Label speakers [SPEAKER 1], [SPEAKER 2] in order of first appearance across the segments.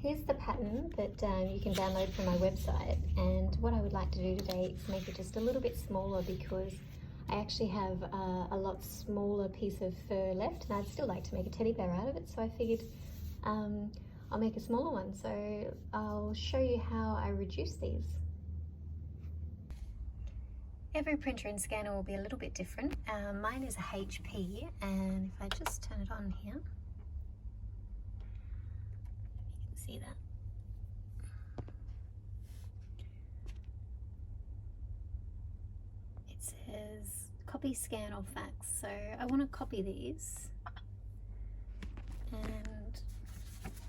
[SPEAKER 1] Here's the pattern that you can download from my website, and what I would like to do today is make it just a little bit smaller because I actually have a lot smaller piece of fur left and I'd still like to make a teddy bear out of it, so I figured I'll make a smaller one. So I'll show you how I reduce these. Every printer and scanner will be a little bit different. Mine is a HP, and if I just turn it on here, you can see that. It says copy, scan or fax, so I want to copy these, and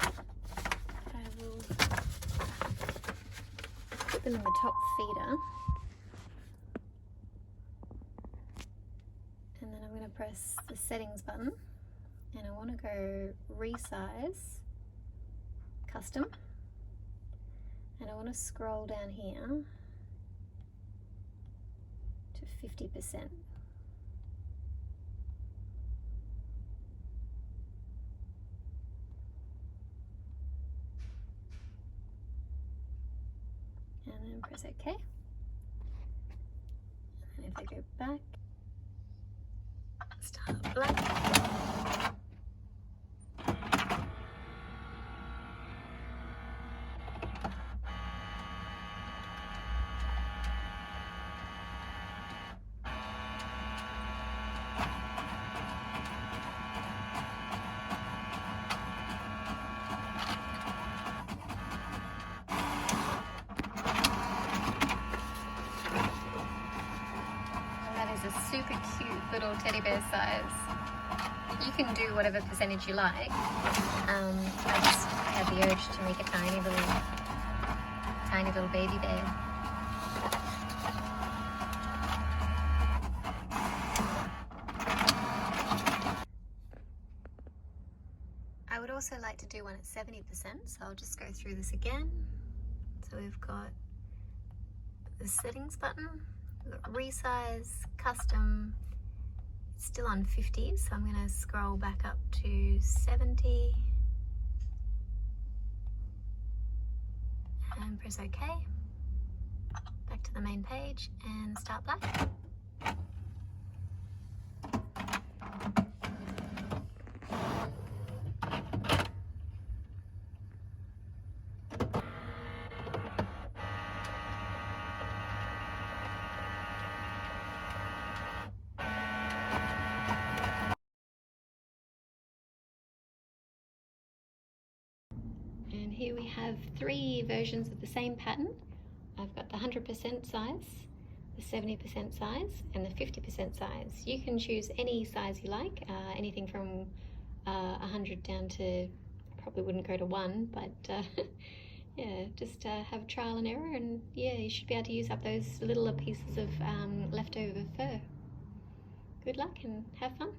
[SPEAKER 1] I will put them in the top feeder, and then I'm going to press the settings button, and I want to go resize custom, and I want to scroll down here to 50%. And then press OK. And if I go back, start black. A super cute little teddy bear size. You can do whatever percentage you like. I just had the urge to make a tiny little baby bear. I would also like to do one at 70%, so I'll just go through this again. So we've got the settings button, we've got resize, custom, it's still on 50, so I'm going to scroll back up to 70 and press OK. Back to the main page and start black. And here we have 3 versions of the same pattern. I've got the 100% size, the 70% size, and the 50% size. You can choose any size you like, anything from 100 down to, probably wouldn't go to 1, but yeah, just have trial and error, and yeah, you should be able to use up those littler pieces of leftover fur. Good luck and have fun.